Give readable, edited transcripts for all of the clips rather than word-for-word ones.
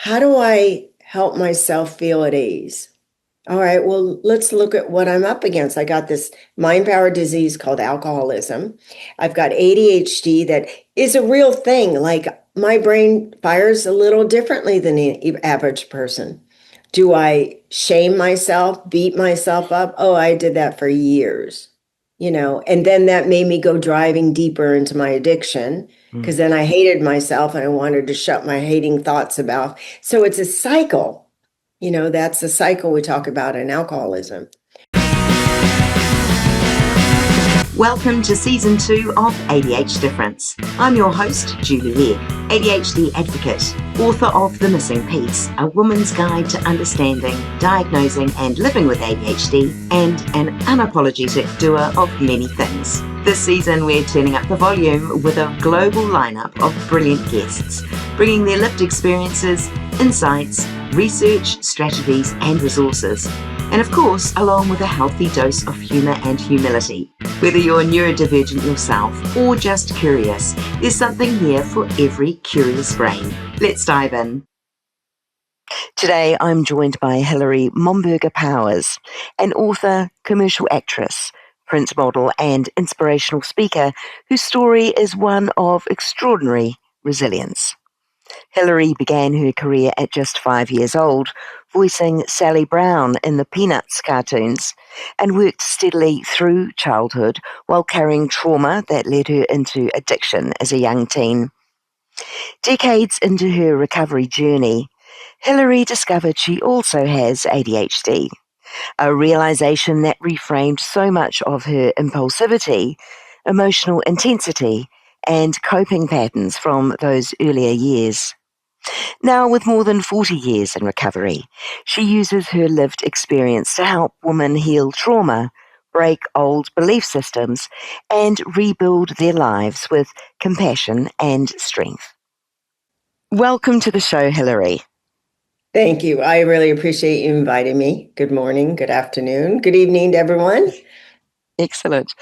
how do I help myself feel at ease? All right, well, let's look at what I'm up against. I got this mind power disease called alcoholism. I've got ADHD that is a real thing. Like my brain fires a little differently than the average person. Do I shame myself, beat myself up? Oh, I did that for years, and then that made me go driving deeper into my addiction because then I hated myself and I wanted to shut my hating thoughts about. So it's a cycle. That's the cycle we talk about in alcoholism. Welcome to Season 2 of ADHD Difference. I'm your host, Julie Legg, ADHD advocate, author of The Missing Piece, a woman's guide to understanding, diagnosing and living with ADHD, and an unapologetic doer of many things. This season, we're turning up the volume with a global lineup of brilliant guests, bringing their lived experiences, insights, research, strategies and resources. And of course, along with a healthy dose of humour and humility. Whether you're neurodivergent yourself or just curious, there's something here for every curious brain. Let's dive in. Today, I'm joined by Hilary Momberger Powers, an author, commercial actress, print model and inspirational speaker whose story is one of extraordinary resilience. Hilary began her career at just 5 years old, voicing Sally Brown in the Peanuts cartoons, and worked steadily through childhood while carrying trauma that led her into addiction as a young teen. Decades into her recovery journey, Hilary discovered she also has ADHD, a realization that reframed so much of her impulsivity, emotional intensity, and coping patterns from those earlier years. Now, with more than 40 years in recovery, she uses her lived experience to help women heal trauma, break old belief systems, and rebuild their lives with compassion and strength. Welcome to the show, Hilary. Thank you. I really appreciate you inviting me. Good morning, good afternoon, good evening to everyone. Excellent.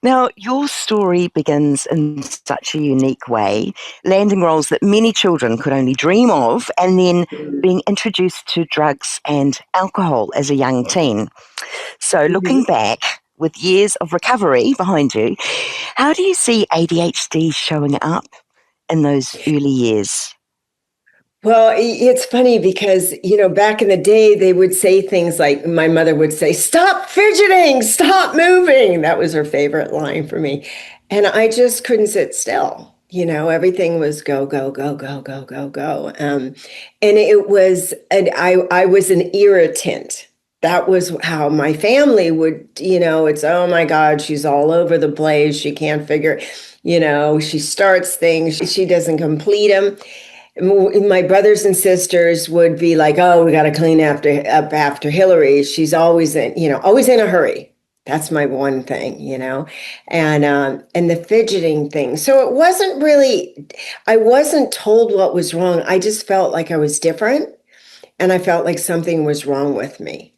Now, your story begins in such a unique way, landing roles that many children could only dream of, and then being introduced to drugs and alcohol as a young teen. So, looking back, with years of recovery behind you, how do you see ADHD showing up in those early years? Well, it's funny because, back in the day, they would say things like, my mother would say, stop fidgeting, stop moving. That was her favorite line for me. And I just couldn't sit still. Everything was go, go, go, go, go, go, go. And I was an irritant. That was how my family would, it's, oh my God, she's all over the place. She can't figure, she starts things, she doesn't complete them. My brothers and sisters would be like, oh, we got to clean up after Hilary. She's always always in a hurry. That's my one thing, and the fidgeting thing. So it wasn't really, I wasn't told what was wrong. I just felt like I was different, and I felt like something was wrong with me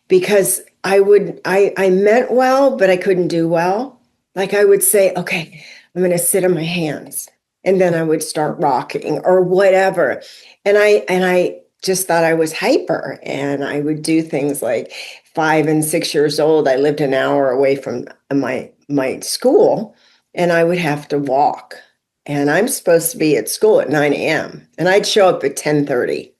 because I meant well, but I couldn't do well. Like I would say, okay, I'm going to sit on my hands. And then I would start rocking or whatever. And I just thought I was hyper, and I would do things like 5 and 6 years old. I lived an hour away from my school, and I would have to walk. And I'm supposed to be at school at 9 a.m. and I'd show up at 10:30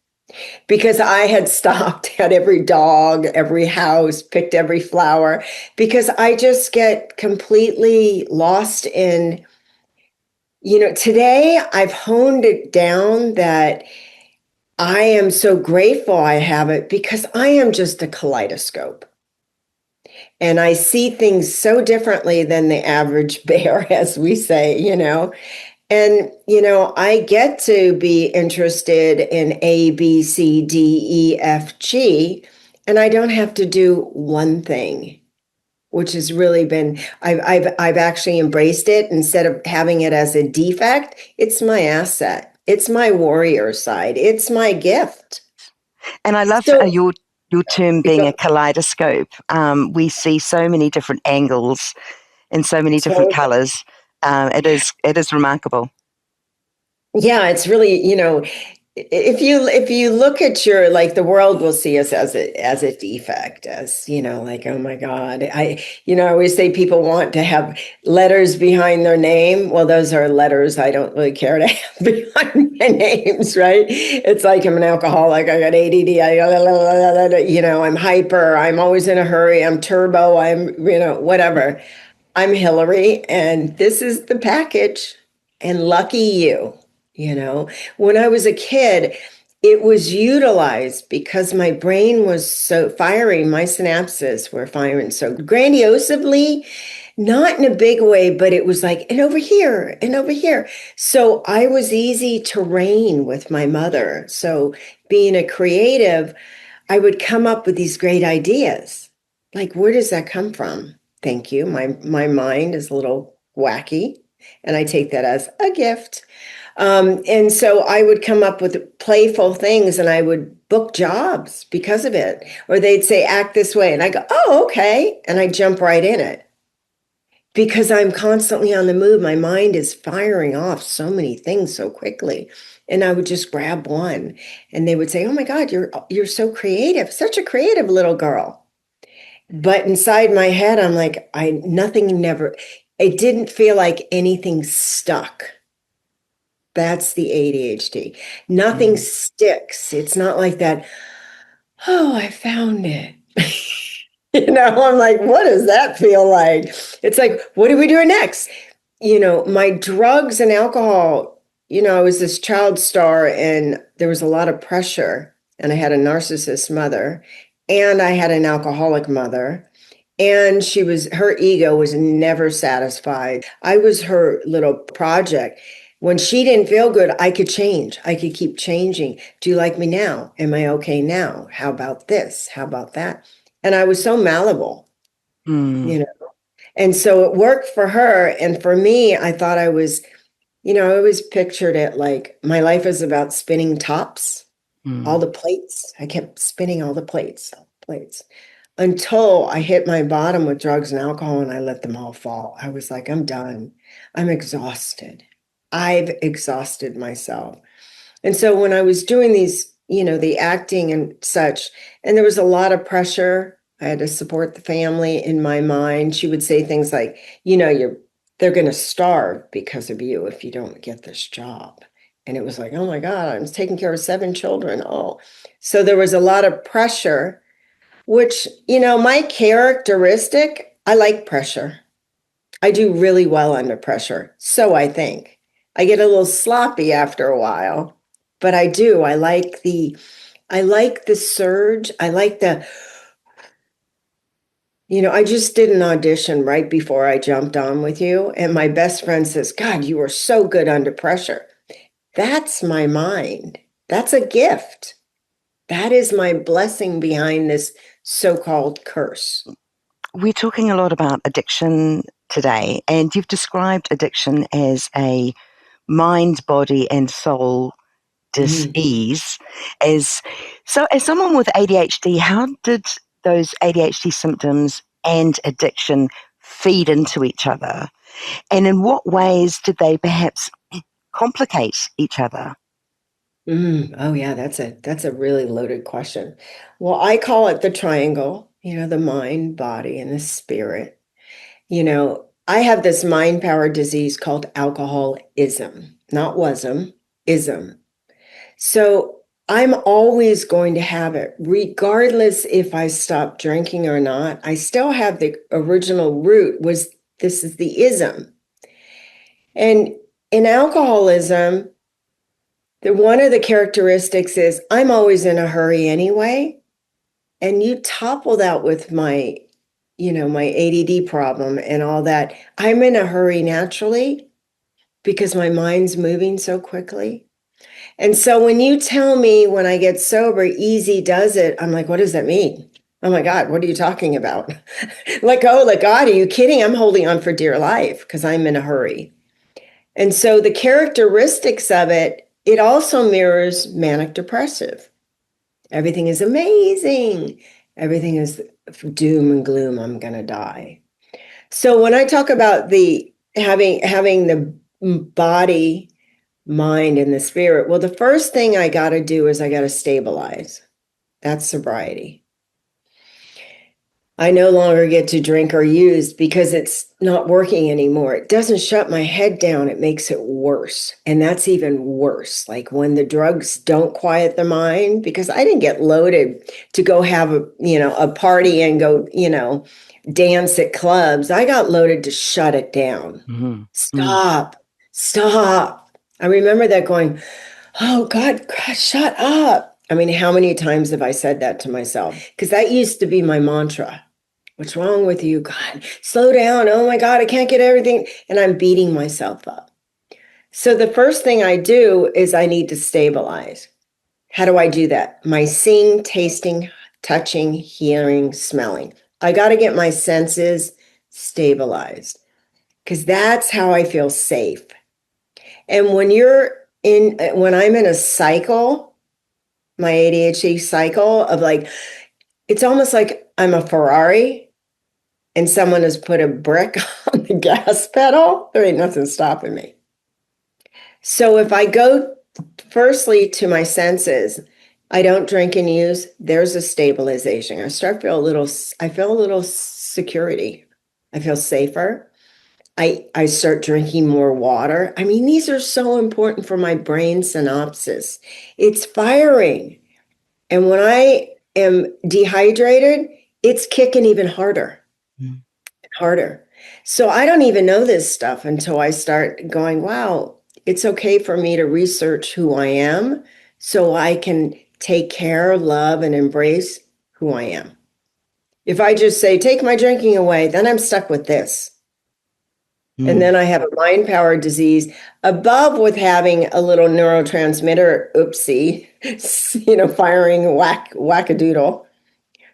because I had stopped at every dog, every house, picked every flower, because I just get completely lost in. Today I've honed it down that I am so grateful I have it because I am just a kaleidoscope. And I see things so differently than the average bear, as we say, And, I get to be interested in A, B, C, D, E, F, G, and I don't have to do one thing, which has really been, I've actually embraced it. Instead of having it as a defect, it's my asset. It's my warrior side. It's my gift. And I love So, your term being a kaleidoscope. We see so many different angles and so many different so colours. It is remarkable. yeah, it's really, if you look at your, like, the world will see us as a defect, as, like, oh my God, I always say people want to have letters behind their name. Well, those are letters I don't really care to have behind my names, right? It's like I'm an alcoholic, I got ADD, I'm hyper, I'm always in a hurry, I'm turbo, I'm, whatever. I'm Hilary, and this is the package. And lucky you, when I was a kid, it was utilized because my brain was so firing, my synapses were firing so grandiosely, not in a big way, but it was like, and over here, and over here. So I was easy to rein with my mother. So being a creative, I would come up with these great ideas. Like, where does that come from? Thank you. My mind is a little wacky, and I take that as a gift. And so I would come up with playful things, and I would book jobs because of it. Or they'd say, act this way. And I go, oh, okay. And I jump right in it because I'm constantly on the move. My mind is firing off so many things so quickly. And I would just grab one, and they would say, oh my God, you're so creative, such a creative little girl. But inside my head, I'm like, it didn't feel like anything stuck. That's the ADHD. Nothing Mm. sticks. It's not like that, oh, I found it. I'm like, what does that feel like? It's like, what are we doing next? My drugs and alcohol, I was this child star, and there was a lot of pressure, and I had a narcissist mother, and I had an alcoholic mother. And her ego was never satisfied. I was her little project. When she didn't feel good, I could change. I could keep changing. Do you like me now? Am I okay now? How about this? How about that? And I was so malleable, Mm. you know. And so it worked for her. And for me, I thought I always pictured it like my life is about spinning tops, all Mm. the plates. I kept spinning all the plates until I hit my bottom with drugs and alcohol, and I let them all fall. I was like, I'm done. I'm exhausted. I've exhausted myself. And so when I was doing these, the acting and such, and there was a lot of pressure, I had to support the family in my mind. She would say things like, they're going to starve because of you if you don't get this job. And it was like, oh my God, I was taking care of 7 children. Oh, so there was a lot of pressure, which, my characteristic, I like pressure. I do really well under pressure. So I think. I get a little sloppy after a while, but I do. I like the surge. I just did an audition right before I jumped on with you, and my best friend says, God, you are so good under pressure. That's my mind. That's a gift. That is my blessing behind this so-called curse. We're talking a lot about addiction today, and you've described addiction as a mind, body, and soul Mhm. dis-ease. As someone with ADHD, how did those ADHD symptoms and addiction feed into each other? And in what ways did they perhaps complicate each other? Oh yeah, that's a really loaded question. Well, I call it the triangle, the mind, body, and the spirit. I have this mind power disease called alcoholism, not wasm, ism. So I'm always going to have it, regardless if I stop drinking or not. I still have the original root was this is the ism. And in alcoholism, one of the characteristics is I'm always in a hurry anyway. And you topple that with my ADD problem and all that. I'm in a hurry naturally because my mind's moving so quickly. And so when you tell me when I get sober, easy does it, I'm like, what does that mean? Oh my God, what are you talking about? Let go, let God, are you kidding? I'm holding on for dear life because I'm in a hurry. And so the characteristics of it also mirrors manic depressive. Everything is amazing. Everything is doom and gloom. I'm going to die. So when I talk about the having the body mind, and the spirit. Well, the first thing I got to do is I got to stabilize. That's sobriety. I no longer get to drink or use because it's not working anymore. It doesn't shut my head down. It makes it worse. And that's even worse. Like when the drugs don't quiet the mind, because I didn't get loaded to go have a party and go, dance at clubs. I got loaded to shut it down. Mm-hmm. Stop. I remember that going, oh God, shut up. I mean, how many times have I said that to myself? Because that used to be my mantra. What's wrong with you? God, slow down. Oh my God, I can't get everything. And I'm beating myself up. So the first thing I do is I need to stabilize. How do I do that? My seeing, tasting, touching, hearing, smelling. I got to get my senses stabilized because that's how I feel safe. And when I'm in a cycle, my ADHD cycle of like, it's almost like I'm a Ferrari and someone has put a brick on the gas pedal, there ain't nothing stopping me. So if I go firstly to my senses, I don't drink and use, there's a stabilization. I feel a little security. I feel safer. I start drinking more water. I mean, these are so important for my brain synapses. It's firing. And when I am dehydrated, it's kicking even harder. Harder. So I don't even know this stuff until I start going, wow, it's okay for me to research who I am so I can take care, love, and embrace who I am. If I just say, take my drinking away, then I'm stuck with this. And then I have a mind power disease above with having a little neurotransmitter, oopsie, firing wackadoodle.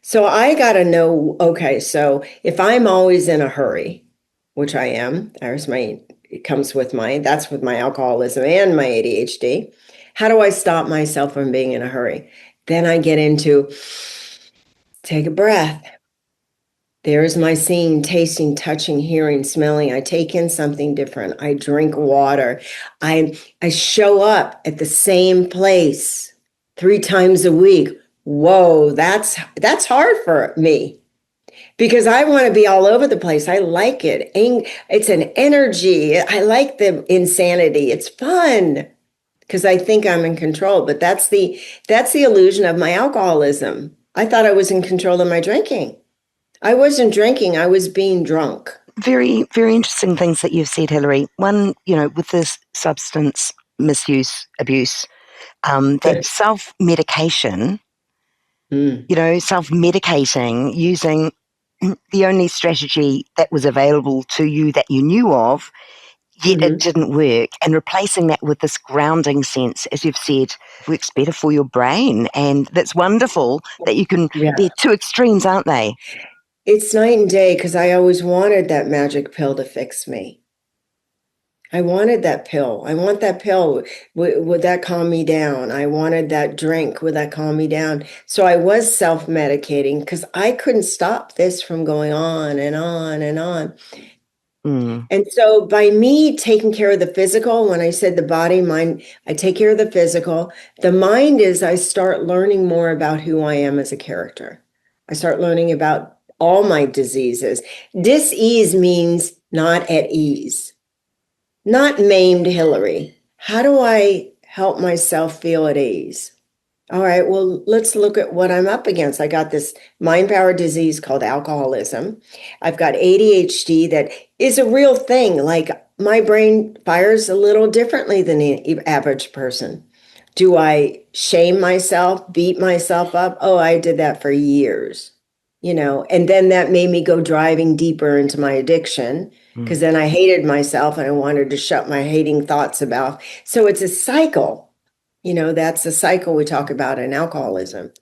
So I got to know, okay, so if I'm always in a hurry, which I am, that's with my alcoholism and my ADHD. How do I stop myself from being in a hurry? Then I get into take a breath. There's my seeing, tasting, touching, hearing, smelling. I take in something different. I drink water. I show up at the same place 3 times a week. Whoa, that's hard for me because I want to be all over the place. I like it. It's an energy. I like the insanity. It's fun because I think I'm in control, but that's the illusion of my alcoholism. I thought I was in control of my drinking. I wasn't drinking, I was being drunk. Very, very interesting things that you've said, Hilary. One, with this substance misuse, abuse, that self-medication, self-medicating using the only strategy that was available to you that you knew of, yet it didn't work, and replacing that with this grounding sense, as you've said, works better for your brain. And that's wonderful that you can, they're two extremes, aren't they? It's night and day because I always wanted that magic pill to fix me. I wanted that pill. I want that pill. Would that calm me down? I wanted that drink. Would that calm me down? So I was self-medicating because I couldn't stop this from going on and on and on. And so by me taking care of the physical, when I said the body, mind, I take care of the physical. The mind is I start learning more about who I am as a character. I start learning about all my diseases. Dis-ease means not at ease, not maimed Hilary. How do I help myself feel at ease? All right, well, let's look at what I'm up against. I got this mind power disease called alcoholism. I've got ADHD that is a real thing. Like my brain fires a little differently than the average person. Do I shame myself, beat myself up? Oh, I did that for years, and then that made me go driving deeper into my addiction because then I hated myself and I wanted to shut my hating thoughts about. So it's a cycle. That's the cycle we talk about in alcoholism.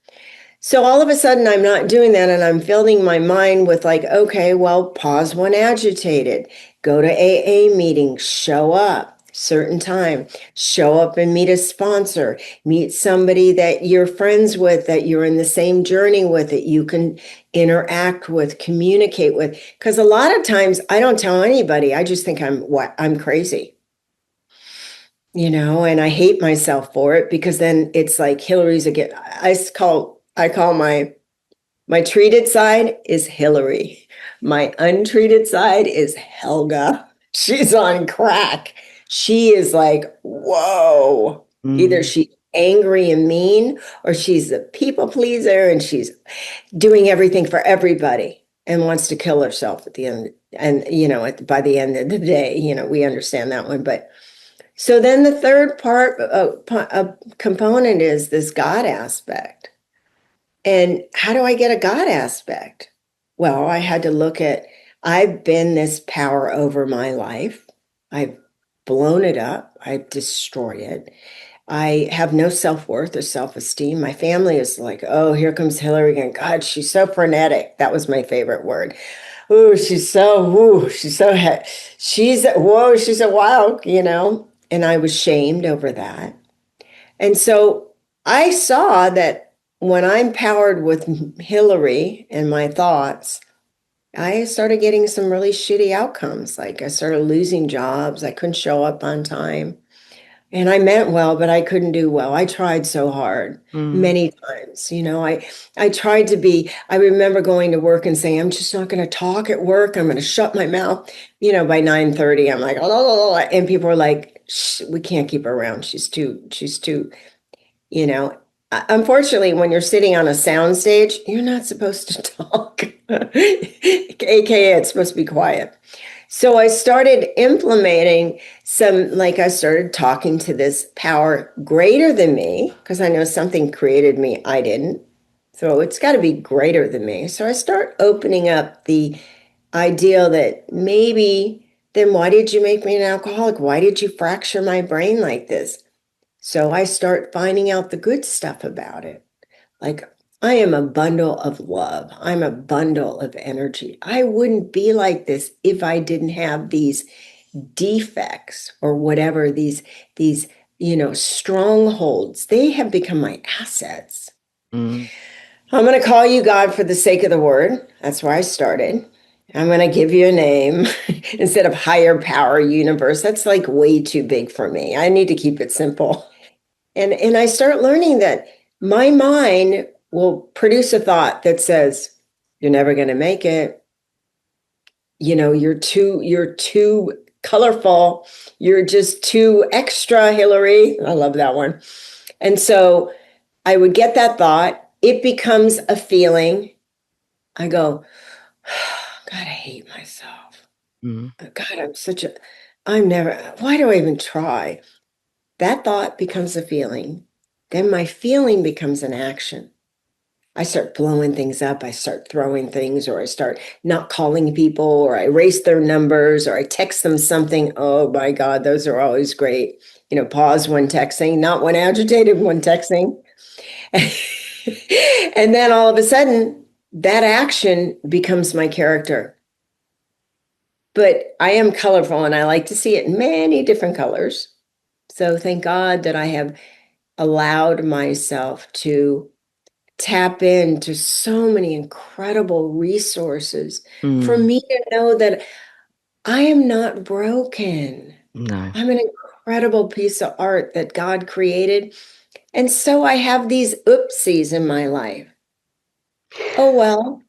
So all of a sudden, I'm not doing that. And I'm filling my mind with like, okay, well, pause when agitated, go to AA meetings, show up, certain time, show up and meet a sponsor, meet somebody that you're friends with, that you're in the same journey with, that you can interact with, communicate with. Because a lot of times I don't tell anybody. I just think I'm crazy. and I hate myself for it because then it's like Hillary's again. I call my treated side is Hilary. My untreated side is Helga. She's on crack. She is like, whoa. Either Mm. she's angry and mean, or she's a people pleaser and she's doing everything for everybody and wants to kill herself at the end. And, by the end of the day, we understand that one. But so then the third part, component is this God aspect. And how do I get a God aspect? Well, I had to look at, I've been this power over my life. I've blown it up. I destroy it. I have no self-worth or self-esteem. My family is like, oh, here comes Hillary again. God, she's so frenetic. That was my favorite word. Ooh, she's so, she's a wild. And I was shamed over that. And so I saw that when I'm powered with Hillary and my thoughts, I started getting some really shitty outcomes. Like I started losing jobs. I couldn't show up on time. And I meant well, but I couldn't do well. I tried so hard Mm. many times. I tried to be, I remember going to work and saying, I'm just not going to talk at work. I'm going to shut my mouth. By 9:30, I'm like, oh, and people are like, we can't keep her around. She's too, you know. Unfortunately, when you're sitting on a sound stage, you're not supposed to talk. AKA, it's supposed to be quiet. So I started implementing I started talking to this power greater than me, because I know something created me, I didn't. So it's got to be greater than me. So I start opening up the idea that maybe, then why did you make me an alcoholic? Why did you fracture my brain like this? So I start finding out the good stuff about it. Like, I am a bundle of love. I'm a bundle of energy. I wouldn't be like this if I didn't have these defects or whatever, these strongholds. They have become my assets. Mm. I'm going to call you God for the sake of the word. That's where I started. I'm going to give you a name instead of higher power universe. That's like way too big for me. I need to keep it simple. And I start learning that my mind will produce a thought that says, you're never going to make it. You're too colorful. You're just too extra, Hillary. I love that one. And so I would get that thought. It becomes a feeling. I go, God, I hate myself. Mm. God, why do I even try? That thought becomes a feeling. Then my feeling becomes an action. I start blowing things up. I start throwing things, or I start not calling people, or I erase their numbers, or I text them something. Oh my God, those are always great. Pause when texting, not when agitated, when texting. And then all of a sudden, that action becomes my character. But I am colorful and I like to see it in many different colors. So thank God that I have allowed myself to tap into so many incredible resources for Mm. me to know that I am not broken. No. I'm an incredible piece of art that God created. And so I have these oopsies in my life. Oh, well.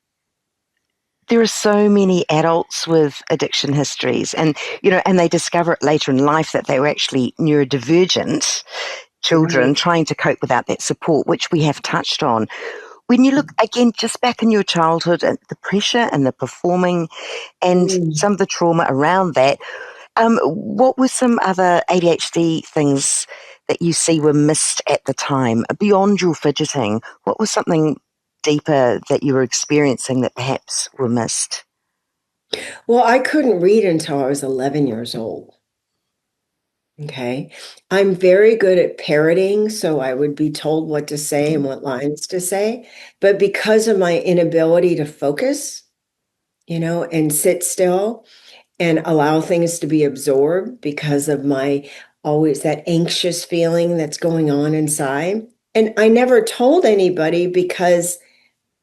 There are so many adults with addiction histories, and they discover it later in life that they were actually neurodivergent children Right. trying to cope without that support, which we have touched on. When you look again, just back in your childhood, and the pressure and the performing and Mm. some of the trauma around that, what were some other ADHD things that you see were missed at the time beyond your fidgeting? What was something deeper that you were experiencing that perhaps were missed? Well, I couldn't read until I was 11 years old. Okay. I'm very good at parroting, so I would be told what to say and what lines to say. But because of my inability to focus, and sit still and allow things to be absorbed because of my always that anxious feeling that's going on inside. And I never told anybody because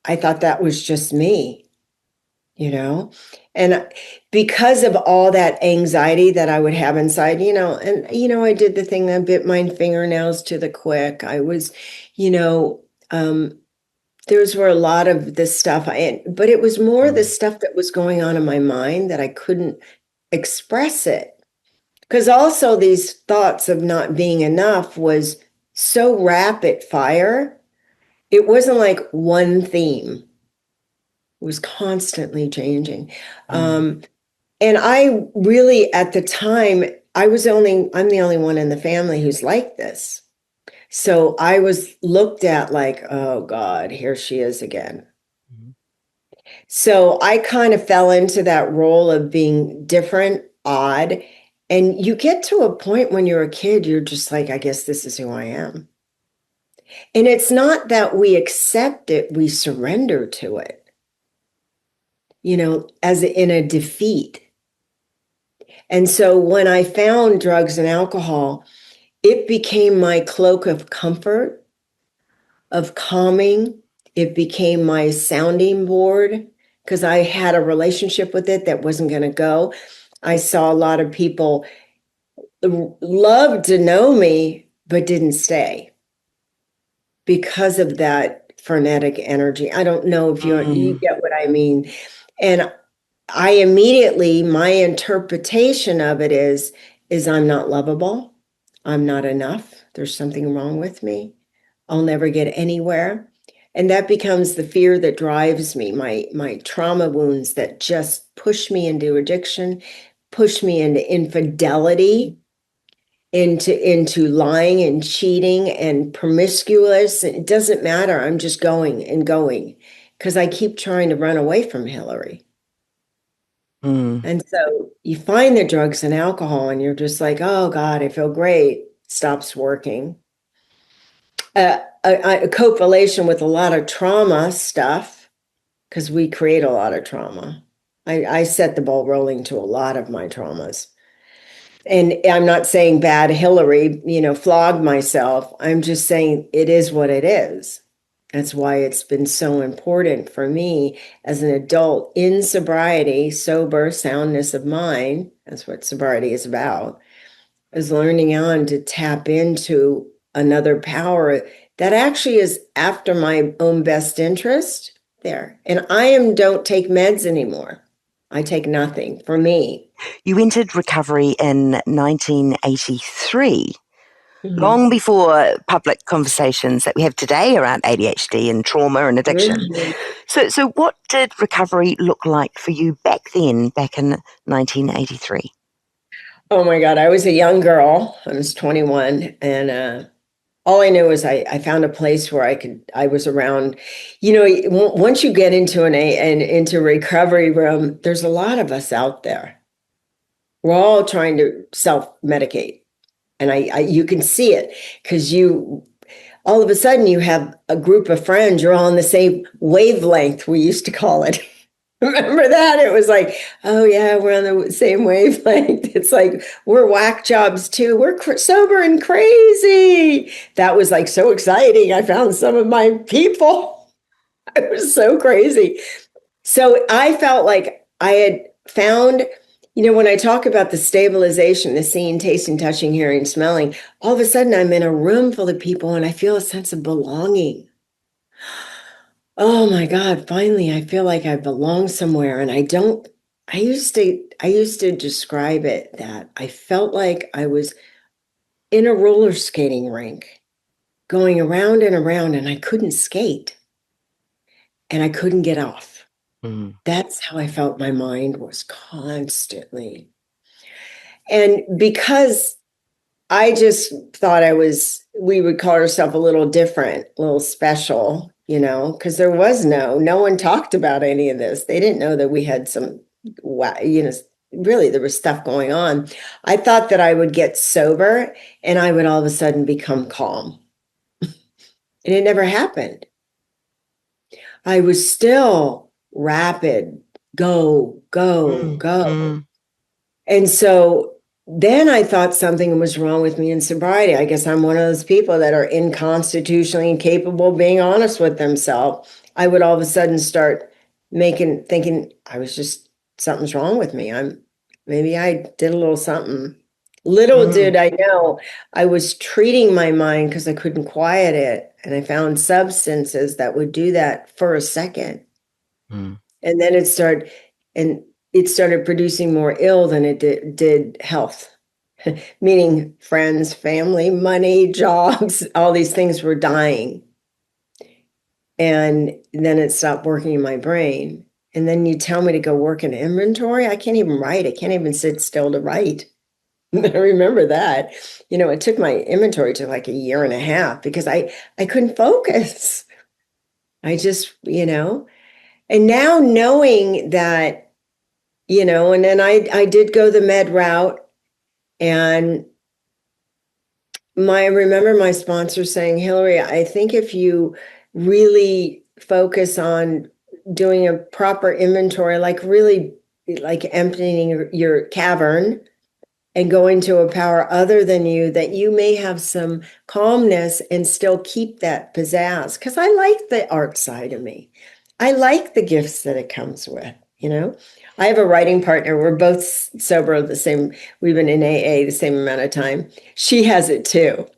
I thought that was just me. you know? And because of all that anxiety that I would have inside, I did the thing that bit my fingernails to the quick. I was, you know, those were a lot of the stuff but it was more the stuff that was going on in my mind that I couldn't express it. Because also these thoughts of not being enough was so rapid fire. It wasn't like one theme. It was constantly changing. And I really, at the time, I'm the only one in the family who's like this. So I was looked at like, oh God, here she is again. So I kind of fell into that role of being different, odd. And you get to a point when you're a kid, you're just like, I guess this is who I am. And it's not that we accept it, we surrender to it, as in a defeat. And so when I found drugs and alcohol, it became my cloak of comfort, of calming. It became my sounding board because I had a relationship with it that wasn't going to go. I saw a lot of people loved to know me, but didn't stay because of that frenetic energy. I don't know if you get what I mean. And my interpretation of it is I'm not lovable. I'm not enough. There's something wrong with me. I'll never get anywhere. And that becomes the fear that drives me, my trauma wounds that just push me into addiction, push me into infidelity, into lying and cheating and promiscuous. It doesn't matter. I'm just going and going because I keep trying to run away from Hilary. And so you find the drugs and alcohol and you're just like, oh God, I feel great. Stops working. A correlation with a lot of trauma stuff because we create a lot of trauma. I set the ball rolling to a lot of my traumas. And I'm not saying bad Hilary, flogged myself. I'm just saying it is what it is. That's why it's been so important for me as an adult in sobriety, sober, soundness of mind. That's what sobriety is about, is learning on to tap into another power that actually is after my own best interest there. And don't take meds anymore. I take nothing for me. You entered recovery in 1983, long before public conversations that we have today around ADHD and trauma and addiction. So what did recovery look like for you back in 1983? Oh my God, I was a young girl. I was 21, and all I knew was I found a place where I was around, once you get into into recovery room, there's a lot of us out there. We're all trying to self-medicate. And you can see it because all of a sudden you have a group of friends, you're all on the same wavelength, we used to call it. Remember that? It was like, oh yeah, we're on the same wavelength. It's like, we're whack jobs too. We're sober and crazy. That was like so exciting. I found some of my people. It was so crazy. So I felt like I had found, when I talk about the stabilization, the seeing, tasting, touching, hearing, smelling, all of a sudden I'm in a room full of people and I feel a sense of belonging. Oh my God, finally, I feel like I belong somewhere. And I used to describe it that I felt like I was in a roller skating rink going around and around and I couldn't skate and I couldn't get off. That's how I felt my mind was constantly. And because I just thought we would call ourselves a little different, a little special, because there was no one talked about any of this. They didn't know that we had some, really there was stuff going on. I thought that I would get sober and I would all of a sudden become calm. And it never happened. I was still rapid, go, go, go. And so then I thought something was wrong with me in sobriety. I guess I'm one of those people that are inconstitutionally incapable of being honest with themselves. I would all of a sudden start thinking I was just, something's wrong with me. Maybe I did a little something. Little Mm, did I know I was treating my mind because I couldn't quiet it. And I found substances that would do that for a second. mm. And then and it started producing more ill than it did health. Meaning friends, family, money, jobs, all these things were dying. And then it stopped working in my brain. And then you tell me to go work in inventory. I can't even write. I can't even sit still to write. I remember that. It took my inventory to like a year and a half because I couldn't focus. I just, and now knowing that, and then I did go the med route, and I remember my sponsor saying, Hilary, I think if you really focus on doing a proper inventory, like really like emptying your cavern and going to a power other than you, that you may have some calmness and still keep that pizzazz. Because I like the art side of me. I like the gifts that it comes with. I have a writing partner. We're both sober the same. We've been in AA the same amount of time. She has it too.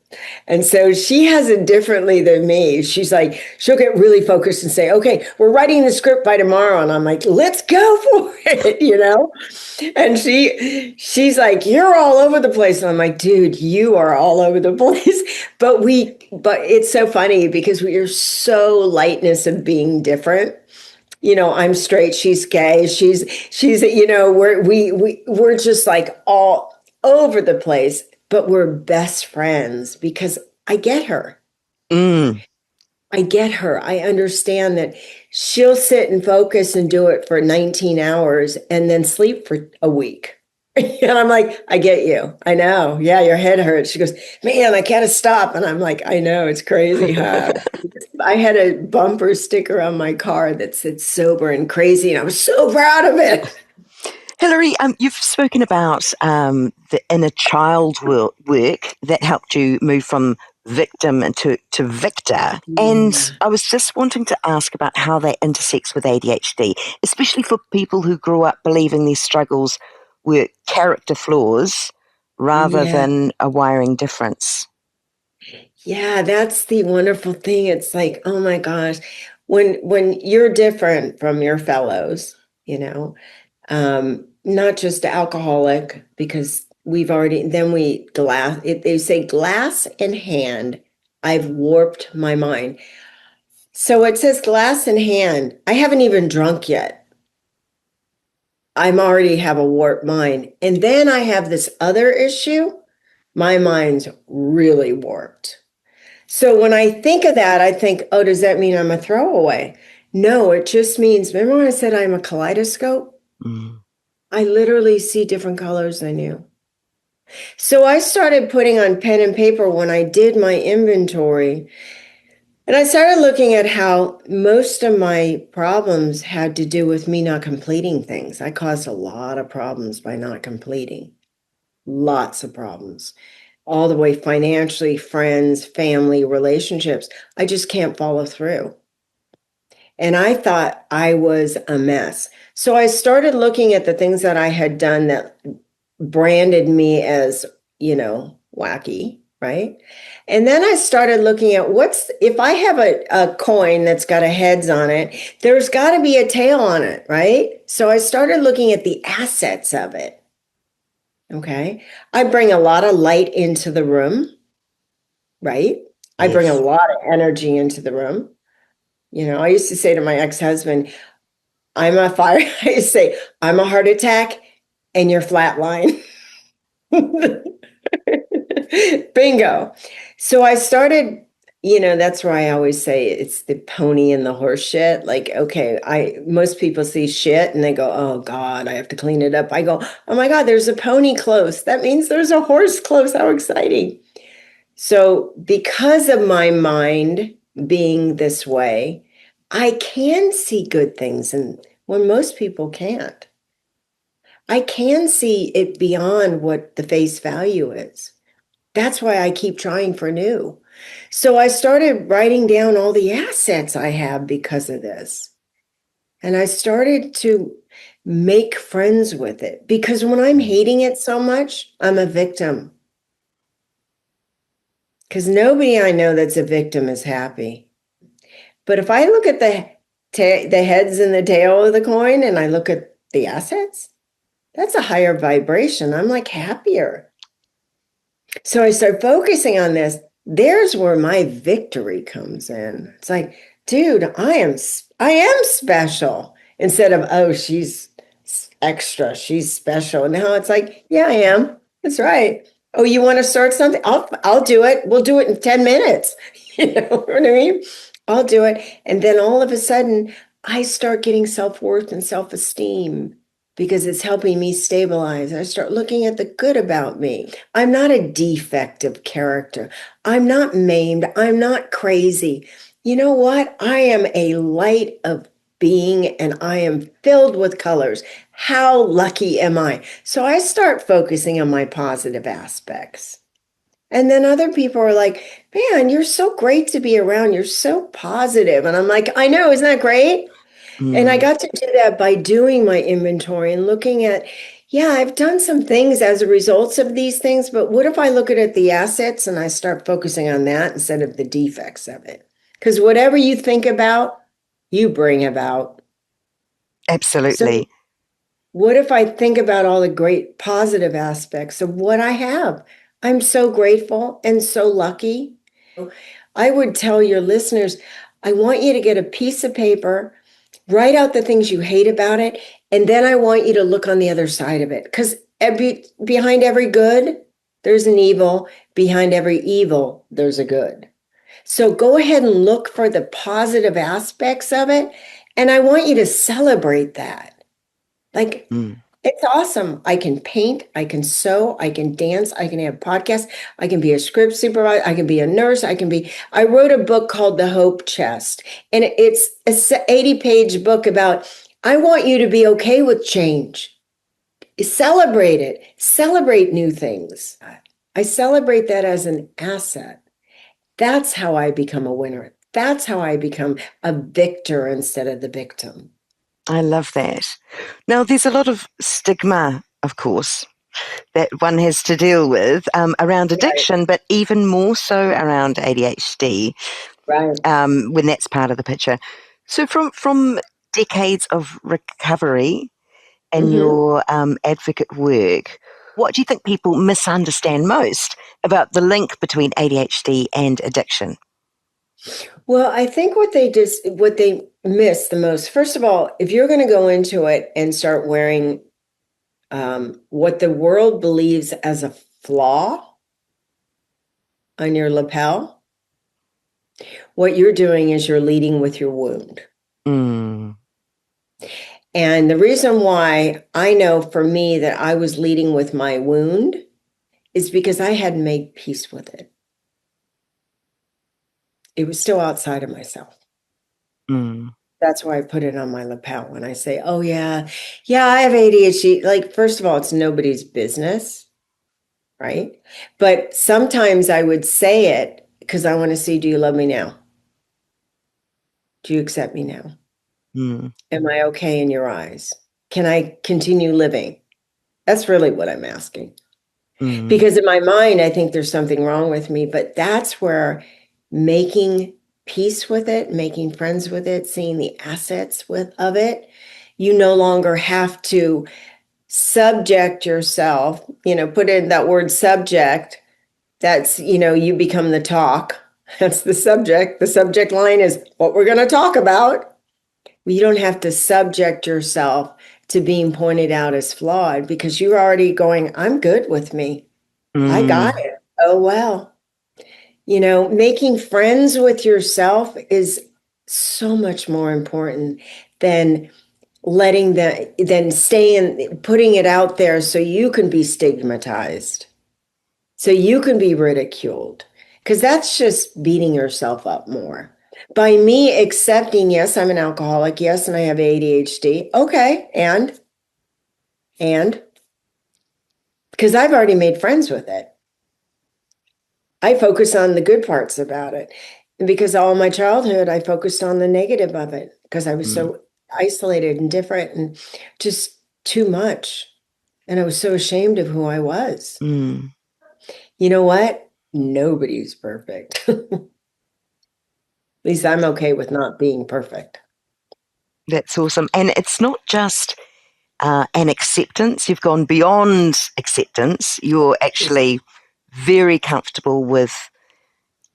And so she has it differently than me. She's like, she'll get really focused and say, okay, we're writing the script by tomorrow. And I'm like, let's go for it. And she's like, you're all over the place. And I'm like, dude, you are all over the place. But it's so funny because we are so lightness of being different. I'm straight, she's gay, she's we're just like all over the place, but we're best friends because I get her. Mm. I get her. I understand that she'll sit and focus and do it for 19 hours and then sleep for a week. And I'm like, I get you. I know. Yeah, your head hurts. She goes, man, I can't stop. And I'm like, I know, it's crazy, huh? I had a bumper sticker on my car that said sober and crazy, and I was so proud of it. Hilary, you've spoken about the inner child work that helped you move from victim to victor. And Yeah. I was just wanting to ask about how that intersects with ADHD, especially for people who grew up believing these struggles were character flaws rather Yeah. than a wiring difference. Yeah, that's the wonderful thing. It's like, oh my gosh, when you're different from your fellows, not just alcoholic, because we've already, then they say glass in hand, I've warped my mind. So it says glass in hand. I haven't even drunk yet. I'm already have a warped mind. And then I have this other issue. My mind's really warped. So when I think of that, I think, oh, does that mean I'm a throwaway? No, it just means, remember when I said I'm a kaleidoscope? Mm. I literally see different colors than you. So I started putting on pen and paper when I did my inventory. And I started looking at how most of my problems had to do with me not completing things. I caused a lot of problems by not completing, lots of problems, all the way financially, friends, family, relationships. I just can't follow through. And I thought I was a mess. So I started looking at the things that I had done that branded me as, wacky, right? And then I started looking at if I have a coin that's got a heads on it, there's got to be a tail on it, right? So I started looking at the assets of it. Okay. I bring a lot of light into the room, right? I bring a Yes. lot of energy into the room. I used to say to my ex-husband, I'm a fire. I used to say, I'm a heart attack and you're flatline. Bingo. So I started, that's where I always say it's the pony and the horse shit. Like, okay, most people see shit and they go, oh God, I have to clean it up. I go, oh my God, there's a pony close. That means there's a horse close. How exciting. So because of my mind being this way, I can see good things and when most people can't. I can see it beyond what the face value is. That's why I keep trying for new. So I started writing down all the assets I have because of this. And I started to make friends with it, because when I'm hating it so much, I'm a victim. Because nobody I know that's a victim is happy. But if I look at the heads and the tail of the coin, and I look at the assets, that's a higher vibration. I'm like happier. So I start focusing on this. There's where my victory comes in. It's like, dude, I am special. Instead of, oh, she's extra, she's special. Now it's like, yeah, I am. That's right. Oh, you want to start something? I'll do it. We'll do it in 10 minutes. You know what I mean? I'll do it. And then all of a sudden, I start getting self-worth and self-esteem, because it's helping me stabilize. I start looking at the good about me. I'm not a defective character. I'm not maimed. I'm not crazy. You know what? I am a light of being, and I am filled with colors. How lucky am I? So I start focusing on my positive aspects. And then other people are like, man, you're so great to be around. You're so positive. And I'm like, I know, isn't that great? And I got to do that by doing my inventory and looking at, yeah, I've done some things as a result of these things, but what if I look at the assets and I start focusing on that instead of the defects of it? Because whatever you think about, you bring about. So Absolutely. what if I think about all the great positive aspects of what I have? I'm so grateful and so lucky. I would tell your listeners, I want you to get a piece of paper, write out the things you hate about it, and then I want you to look on the other side of it. Because behind every good, there's an evil. Behind every evil, there's a good. So go ahead and look for the positive aspects of it. And I want you to celebrate that. Like, it's awesome. I can paint, I can sew, I can dance, I can have podcasts, I can be a script supervisor, I can be a nurse, I wrote a book called The Hope Chest, and it's a 80-page book about, I want you to be okay with change. Celebrate it, celebrate new things. I celebrate that as an asset. That's how I become a winner. That's how I become a victor instead of the victim. I love that. Now, there's a lot of stigma, of course, that one has to deal with around addiction, but even more so around ADHD, Right. when that's part of the picture. So, from decades of recovery and Mm-hmm. your advocate work, what do you think people misunderstand most about the link between ADHD and addiction? Well, I think what they miss the most, first of all, if you're going to go into it and start wearing what the world believes as a flaw on your lapel, what you're doing is you're leading with your wound. Mm. And the reason why I know for me that I was leading with my wound is because I hadn't made peace with it. It was still outside of myself. Mm. That's why I put it on my lapel when I say, oh, yeah, I have ADHD. Like, first of all, it's nobody's business, right? But sometimes I would say it because I want to see, do you love me now? Do you accept me now? Mm. Am I okay in your eyes? Can I continue living? That's really what I'm asking. Mm. Because in my mind, I think there's something wrong with me, but that's where making peace with it, making friends with it, seeing the assets of it, you no longer have to subject yourself, put in that word subject. That's, you become the talk. That's the subject. The subject line is what we're going to talk about. You don't have to subject yourself to being pointed out as flawed, because you're already going, I'm good with me. I got Mm. it. Oh, well. Making friends with yourself is so much more important than putting it out there so you can be stigmatized, so you can be ridiculed, because that's just beating yourself up more. By me accepting, yes, I'm an alcoholic, yes, and I have ADHD. Okay, and because I've already made friends with it. I focus on the good parts about it. And because all my childhood, I focused on the negative of it because I was Mm. so isolated and different and just too much. And I was so ashamed of who I was. Mm. You know what? Nobody's perfect. At least I'm okay with not being perfect. That's awesome. And it's not just an acceptance. You've gone beyond acceptance. You're actually very comfortable with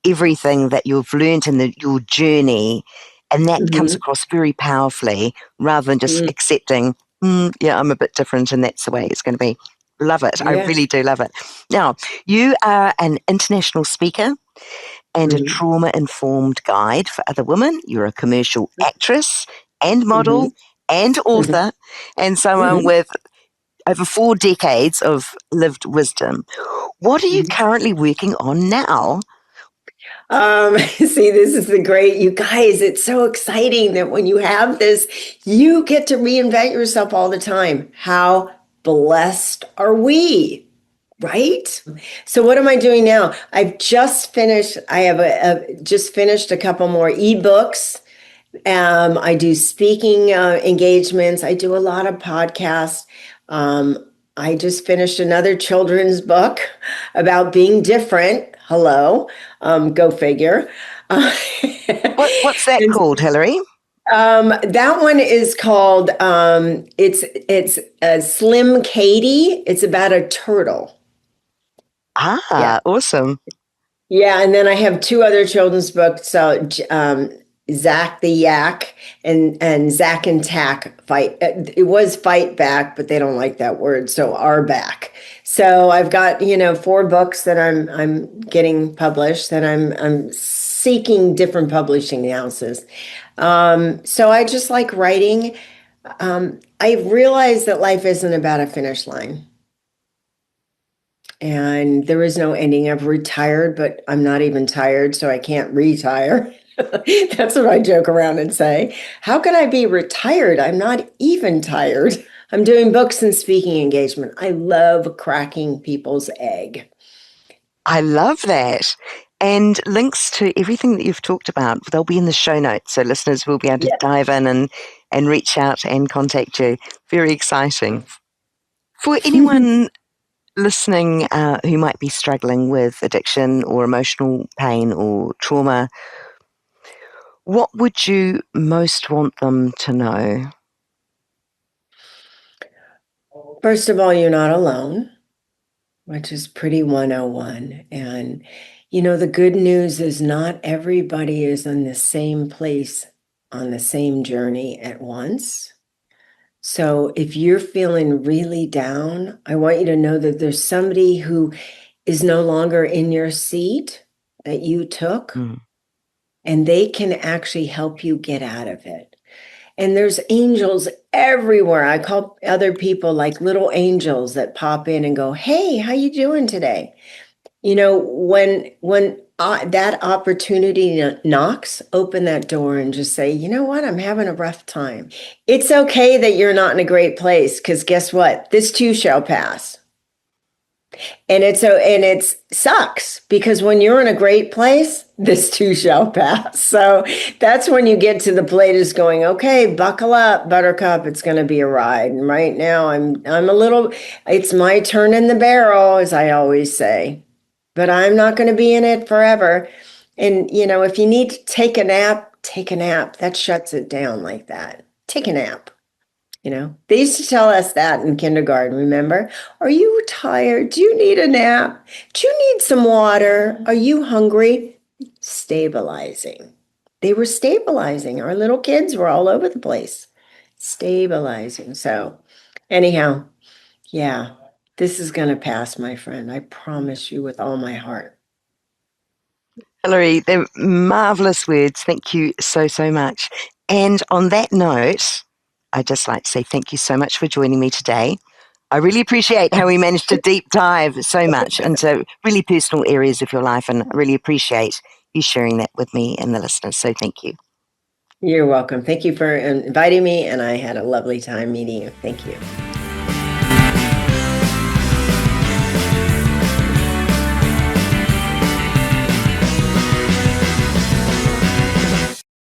everything that you've learned in your journey. And that comes Mhm. across very powerfully rather than just Mm. accepting, yeah, I'm a bit different and that's the way it's going to be. Love it. I Yeah. really do love it. Now, you are an international speaker and a Mhm. trauma informed guide for other women. You're a commercial actress and model Mhm. and Mhm. author and someone Mhm. with over 4 decades of lived wisdom. What are you Mhm. currently working on now? See, this is the great, you guys, it's so exciting that when you have this, you get to reinvent yourself all the time. How blessed are we? Right? So what am I doing now? I've just finished, I have just finished a couple more ebooks. I do speaking engagements. I do a lot of podcasts. I just finished another children's book about being different. Hello, go figure. Uh, What's that and, called, Hilary? that one is called it's Slim Katie. It's about a turtle. Yeah. Ah, awesome. Yeah, and then I have two other children's books. So Zach the Yak and Zach and Tack fight. It was fight back, but they don't like that word, so are back. So I've got 4 books that I'm getting published. That I'm seeking different publishing houses. So I just like writing. I realized that life isn't about a finish line. And there is no ending. I've retired, but I'm not even tired, so I can't retire. That's what I joke around and say. How can I be retired? I'm not even tired. I'm doing books and speaking engagement. I love cracking people's egg. I love that. And links to everything that you've talked about, they'll be in the show notes. So listeners will be able to Yeah. dive in and reach out and contact you. Very exciting. For anyone listening who might be struggling with addiction or emotional pain or trauma, what would you most want them to know? First of all, you're not alone, which is pretty 101. And, the good news is not everybody is in the same place on the same journey at once. So if you're feeling really down, I want you to know that there's somebody who is no longer in your seat that you took, Mm. and they can actually help you get out of it. And there's angels everywhere. I call other people like little angels that pop in and go, "Hey, how you doing today?" When that opportunity knocks, open that door and just say, "You know what? I'm having a rough time. It's okay that you're not in a great place, because guess what? This too shall pass." And it sucks, because when you're in a great place, this too shall pass. So that's when you get to the plate is going, "Okay, buckle up, buttercup. It's going to be a ride." And right now I'm a little, it's my turn in the barrel, as I always say, but I'm not going to be in it forever. And if you need to take a nap, take a nap. That shuts it down like that. Take a nap. They used to tell us that in kindergarten, remember? "Are you tired? Do you need a nap? Do you need some water? Are you hungry?" Stabilizing. They were stabilizing. Our little kids were all over the place. Stabilizing. So, anyhow, yeah, this is going to pass, my friend. I promise you with all my heart. Hilary, they're marvellous words. Thank you so, so much. And on that note, I'd just like to say thank you so much for joining me today. I really appreciate how we managed to deep dive so much into really personal areas of your life, and I really appreciate you sharing that with me and the listeners. So thank you. You're welcome. Thank you for inviting me, and I had a lovely time meeting you. Thank you.